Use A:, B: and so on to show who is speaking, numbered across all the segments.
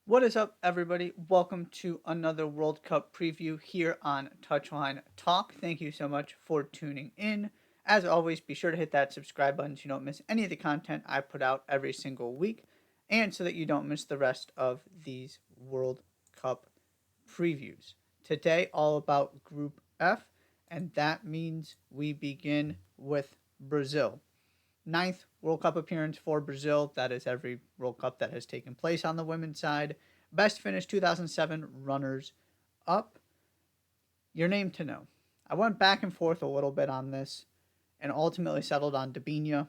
A: What is up, everybody? Welcome to another World Cup preview here on Touchline Talk. Thank you so much for tuning in. As always, be sure to hit that subscribe button so you don't miss any of the content I put out every single week, and so that you don't miss the rest of these World Cup previews. Today, all about Group F, and that means we begin with Brazil. Ninth World Cup appearance for Brazil. That is every World Cup that has taken place on the women's side. Best finish 2007 runners up. Your name to know. I went back and forth a little bit on this and ultimately settled on Dabinia.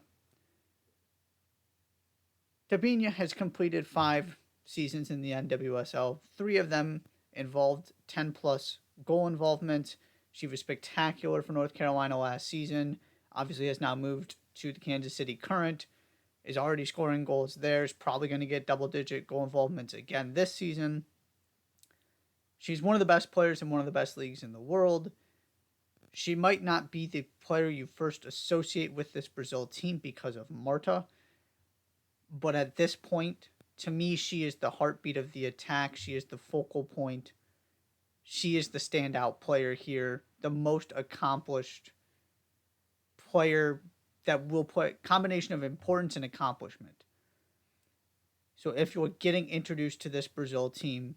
A: Dabinia has completed 5 seasons in the NWSL. 3 of them involved 10 plus goal involvement. She was spectacular for North Carolina last season. Obviously, has now moved to the Kansas City Current. Is already scoring goals there. Is probably going to get double-digit goal involvements again this season. She's one of the best players in one of the best leagues in the world. She might not be the player you first associate with this Brazil team because of Marta, but at this point, to me, she is the heartbeat of the attack. She is the focal point. She is the standout player here, the most accomplished player that will put combination of importance and accomplishment. So if you're getting introduced to this Brazil team,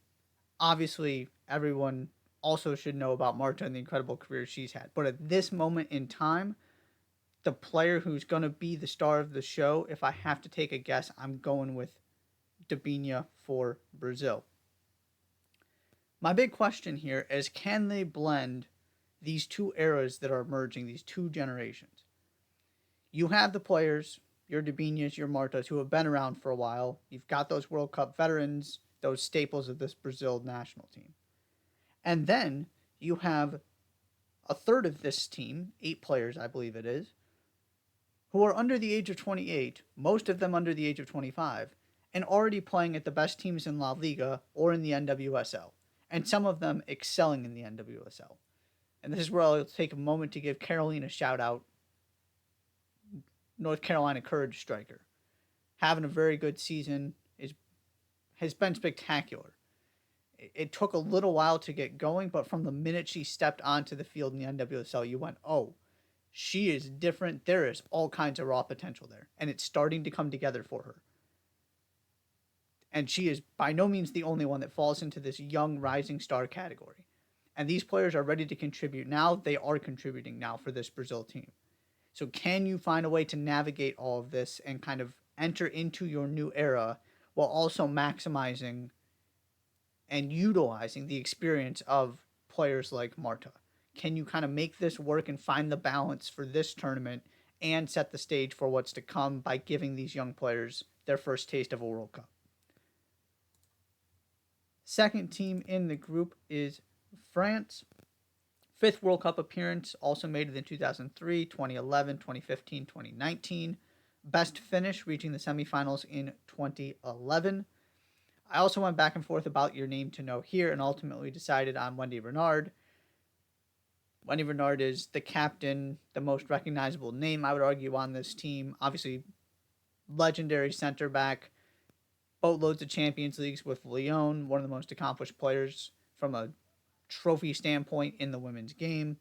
A: obviously everyone also should know about Marta and the incredible career she's had. But at this moment in time, the player who's going to be the star of the show, if I have to take a guess, I'm going with Dabinia for Brazil. My big question here is, can they blend these two eras that are merging, these two generations? You have the players, your Dabinias, your Martas, who have been around for a while. You've got those World Cup veterans, those staples of this Brazil national team. And then you have a third of this team, 8 players, I believe it is, who are under the age of 28, most of them under the age of 25, and already playing at the best teams in La Liga or in the NWSL, and some of them excelling in the NWSL. And this is where I'll take a moment to give Caroline a shout out, North Carolina Courage striker. Having a very good season, has been spectacular. It took a little while to get going, but from the minute she stepped onto the field in the NWSL, you went, oh, she is different. There is all kinds of raw potential there, and it's starting to come together for her. And she is by no means the only one that falls into this young rising star category. And these players are ready to contribute now. They are contributing now for this Brazil team. So can you find a way to navigate all of this and kind of enter into your new era while also maximizing and utilizing the experience of players like Marta? Can you kind of make this work and find the balance for this tournament and set the stage for what's to come by giving these young players their first taste of a World Cup? Second team in the group is France. Fifth World Cup appearance, also made it in 2003, 2011, 2015, 2019. Best finish, reaching the semifinals in 2011. I also went back and forth about your name to know here and ultimately decided on Wendy Renard. Wendy Renard is the captain, the most recognizable name, I would argue, on this team. Obviously, legendary center back, boatloads of Champions Leagues with Lyon, one of the most accomplished players from a trophy standpoint in the women's game.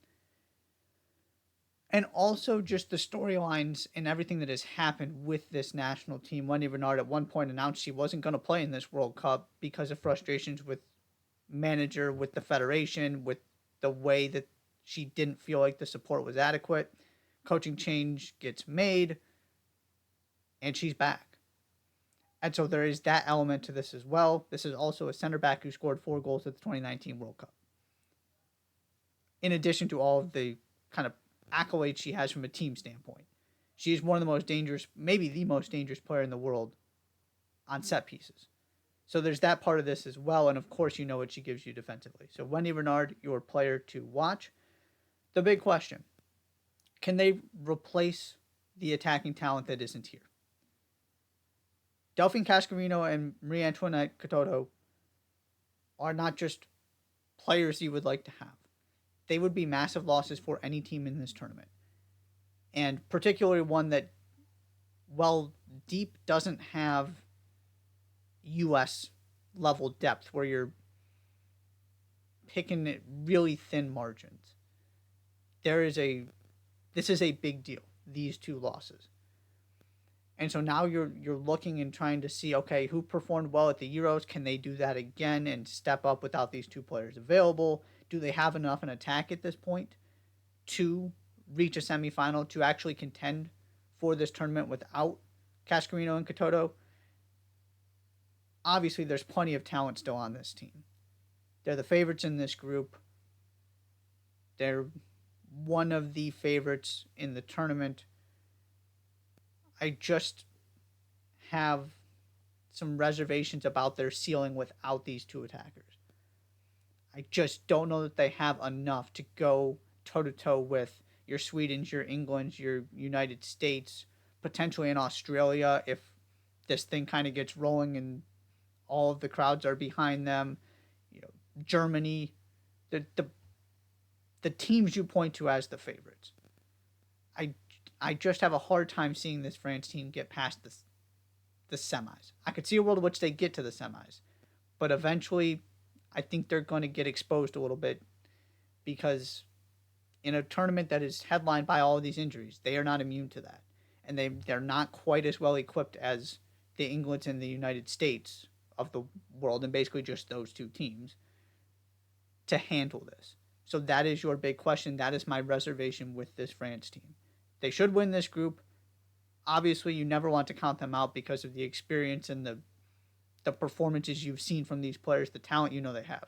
A: And also just the storylines and everything that has happened with this national team. Wendy Renard at one point announced she wasn't going to play in this World Cup because of frustrations with manager, with the federation, with the way that she didn't feel like the support was adequate. Coaching change gets made, and she's back. And so there is that element to this as well. This is also a center back who scored 4 goals at the 2019 World Cup. In addition to all of the kind of accolades she has from a team standpoint. She is one of the most dangerous, maybe the most dangerous player in the world on set pieces. So there's that part of this as well. And of course, you know what she gives you defensively. So Wendy Renard, your player to watch. The big question, can they replace the attacking talent that isn't here? Delphine Cascarino and Marie Antoinette Katoto are not just players you would like to have. They would be massive losses for any team in this tournament. And particularly one that, well, deep doesn't have U.S. level depth where you're picking really thin margins. There is a this is a big deal. These two losses. And so now you're looking and trying to see, okay, who performed well at the Euros? Can they do that again and step up without these two players available? Do they have enough in attack at this point to reach a semifinal, to actually contend for this tournament without Cascarino and Katoto? Obviously, there's plenty of talent still on this team. They're the favorites in this group. They're one of the favorites in the tournament. I just have some reservations about their ceiling without these two attackers. I just don't know that they have enough to go toe-to-toe with your Swedens, your Englands, your United States, potentially in Australia if this thing kind of gets rolling and all of the crowds are behind them. Germany, the teams you point to as the favorites. I just have a hard time seeing this France team get past the semis. I could see a world in which they get to the semis, but eventually I think they're going to get exposed a little bit because in a tournament that is headlined by all of these injuries, they are not immune to that. And they're not quite as well equipped as the England and the United States of the world, and basically just those two teams, to handle this. So that is your big question. That is my reservation with this France team. They should win this group. Obviously, you never want to count them out because of the experience and the performances you've seen from these players, the talent you know they have.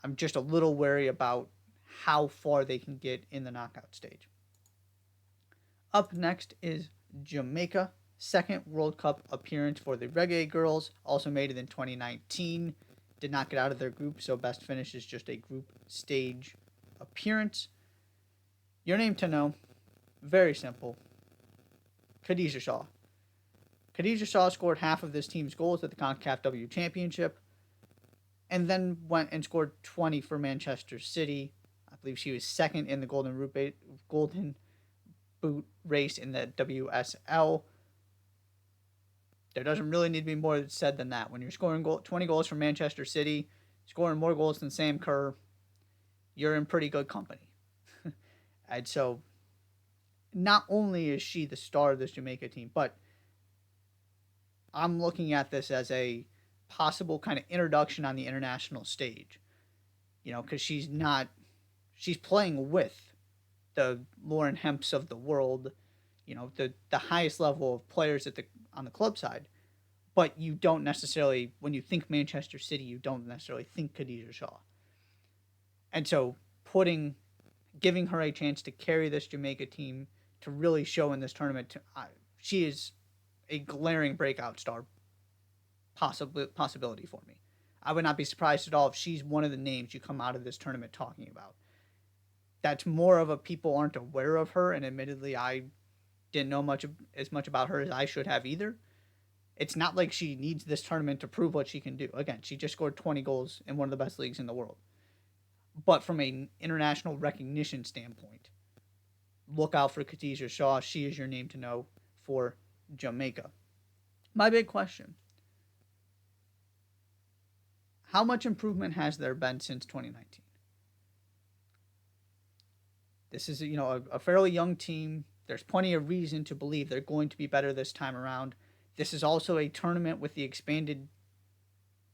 A: I'm just a little wary about how far they can get in the knockout stage. Up next is Jamaica. Second World Cup appearance for the Reggae Girls, also made it in 2019. Did not get out of their group, so best finish is just a group stage appearance. Your name to know, very simple, Khadija Shaw. Khadija Shaw scored half of this team's goals at the Concacaf W Championship, and then went and scored 20 for Manchester City. I believe she was second in the Golden Boot race in the WSL. There doesn't really need to be more said than that. When you're scoring 20 goals for Manchester City, scoring more goals than Sam Kerr, you're in pretty good company. And so, not only is she the star of this Jamaica team, but I'm looking at this as a possible kind of introduction on the international stage. Because she's playing with the Lauren Hemps of the world, the highest level of players on the club side. But you don't necessarily, when you think Manchester City, you don't necessarily think Khadija Shaw. And so giving her a chance to carry this Jamaica team to really show in this tournament, she is a glaring breakout star possibility for me. I would not be surprised at all if she's one of the names you come out of this tournament talking about. That's more of a people aren't aware of her, and admittedly, I didn't know as much about her as I should have either. It's not like she needs this tournament to prove what she can do. Again, she just scored 20 goals in one of the best leagues in the world. But from an international recognition standpoint, look out for Khadija Shaw. She is your name to know for Jamaica. My big question: how much improvement has there been since 2019? This is a fairly young team. There's plenty of reason to believe they're going to be better this time around. This is also a tournament with the expanded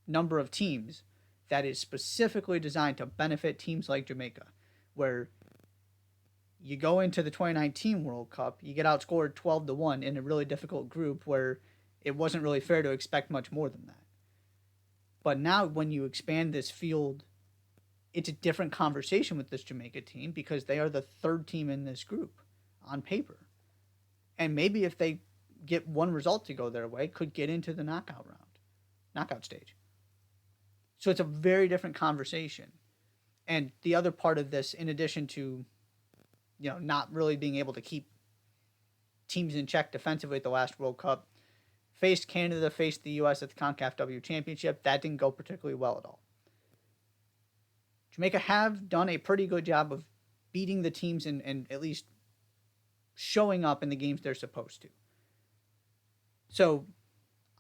A: number of teams that is specifically designed to benefit teams like Jamaica, where you go into the 2019 World Cup, you get outscored 12-1 in a really difficult group where it wasn't really fair to expect much more than that. But now when you expand this field, it's a different conversation with this Jamaica team because they are the third team in this group on paper. And maybe if they get one result to go their way, could get into the knockout stage. So it's a very different conversation. And the other part of this, in addition to, not really being able to keep teams in check defensively at the last World Cup, faced Canada, faced the U.S. at the Concacaf W Championship. That didn't go particularly well at all. Jamaica have done a pretty good job of beating the teams and at least showing up in the games they're supposed to. So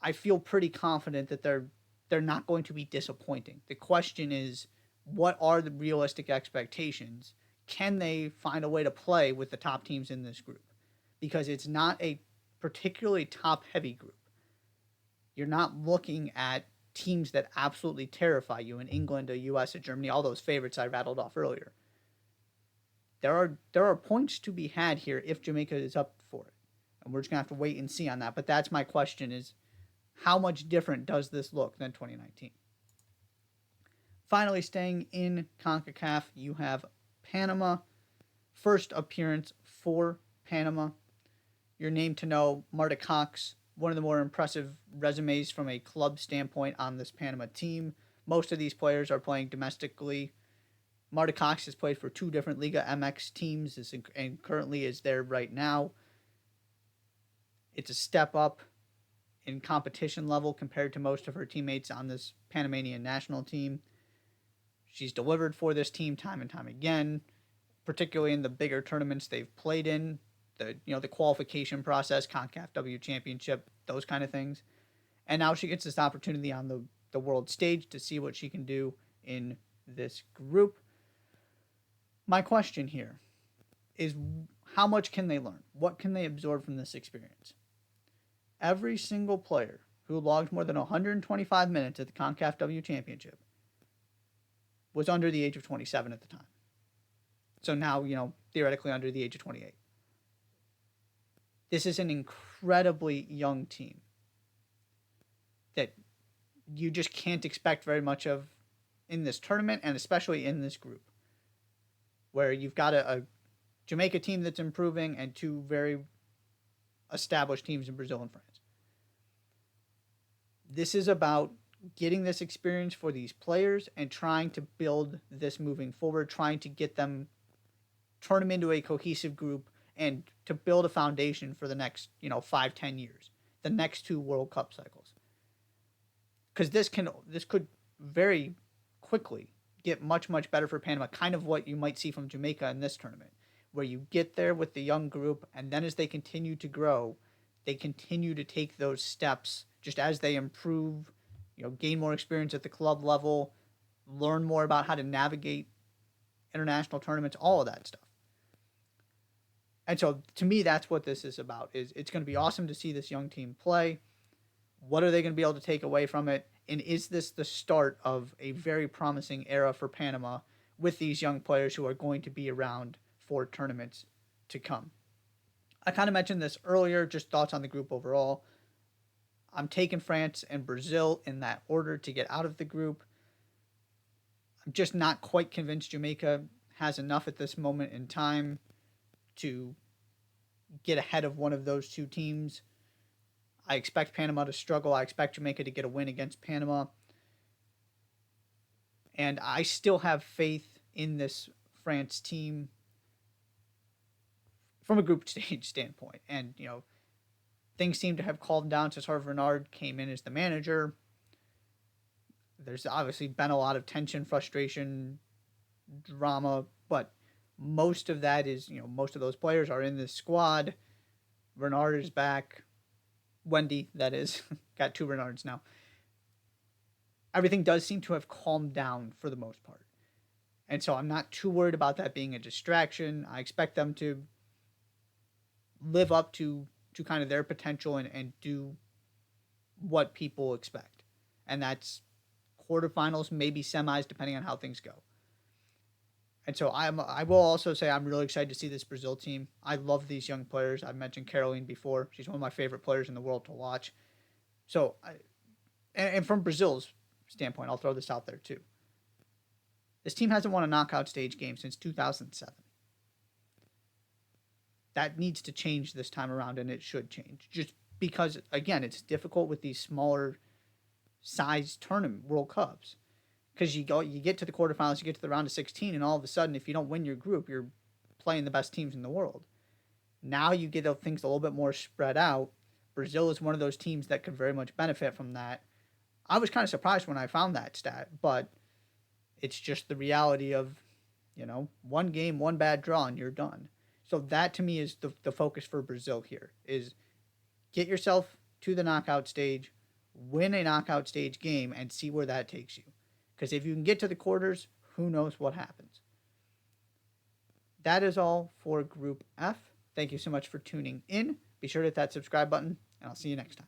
A: I feel pretty confident that they're not going to be disappointing. The question is, what are the realistic expectations? Can they find a way to play with the top teams in this group? Because it's not a particularly top heavy group. You're not looking at teams that absolutely terrify you in England, the US, and Germany, all those favorites I rattled off earlier. There are points to be had here if Jamaica is up for it. And we're just gonna have to wait and see on that. But that's my question is how much different does this look than 2019? Finally, staying in CONCACAF, you have Panama. First appearance for Panama. Your name to know, Marta Cox, one of the more impressive resumes from a club standpoint on this Panama team. Most of these players are playing domestically. Marta Cox has played for two different Liga MX teams and currently is there right now. It's a step up in competition level compared to most of her teammates on this Panamanian national team. She's delivered for this team time and time again, particularly in the bigger tournaments they've played in, the qualification process, Concacaf W Championship, those kind of things. And now she gets this opportunity on the world stage to see what she can do in this group. My question here is how much can they learn? What can they absorb from this experience? Every single player who logged more than 125 minutes at the Concacaf W Championship was under the age of 27 at the time. So now, theoretically under the age of 28. This is an incredibly young team that you just can't expect very much of in this tournament and especially in this group, where you've got a Jamaica team that's improving and two very established teams in Brazil and France. This is about getting this experience for these players and trying to build this moving forward, trying to get them, turn them into a cohesive group and to build a foundation for the next, 5-10 years, the next two World Cup cycles. Because this could very quickly get much, much better for Panama, kind of what you might see from Jamaica in this tournament, where you get there with the young group, and then as they continue to grow, they continue to take those steps just as they improve, gain more experience at the club level, learn more about how to navigate international tournaments, all of that stuff. And so to me, that's what this is about. It's going to be awesome to see this young team play. What are they going to be able to take away from it? And is this the start of a very promising era for Panama with these young players who are going to be around for tournaments to come? I kind of mentioned this earlier, just thoughts on the group overall. I'm taking France and Brazil in that order to get out of the group. I'm just not quite convinced Jamaica has enough at this moment in time to get ahead of one of those two teams. I expect Panama to struggle. I expect Jamaica to get a win against Panama. And I still have faith in this France team from a group stage standpoint. And, things seem to have calmed down since Hervé Renard came in as the manager. There's obviously been a lot of tension, frustration, drama, but most of that is, most of those players are in this squad. Renard is back. Wendy, that is. Got two Renards now. Everything does seem to have calmed down for the most part. And so I'm not too worried about that being a distraction. I expect them to live up to kind of their potential and do what people expect. And that's quarterfinals, maybe semis, depending on how things go. And so I will also say I'm really excited to see this Brazil team. I love these young players. I've mentioned Caroline before. She's one of my favorite players in the world to watch. So, and from Brazil's standpoint, I'll throw this out there too. This team hasn't won a knockout stage game since 2007. That needs to change this time around, and it should change. Just because, again, it's difficult with these smaller size tournament World Cups. Because you get to the quarterfinals, you get to the round of 16, and all of a sudden, if you don't win your group, you're playing the best teams in the world. Now you get things a little bit more spread out. Brazil is one of those teams that could very much benefit from that. I was kind of surprised when I found that stat, but it's just the reality of, one game, one bad draw, and you're done. So that to me is the focus for Brazil here is get yourself to the knockout stage, win a knockout stage game, and see where that takes you. Because if you can get to the quarters, who knows what happens. That is all for Group F. Thank you so much for tuning in. Be sure to hit that subscribe button, and I'll see you next time.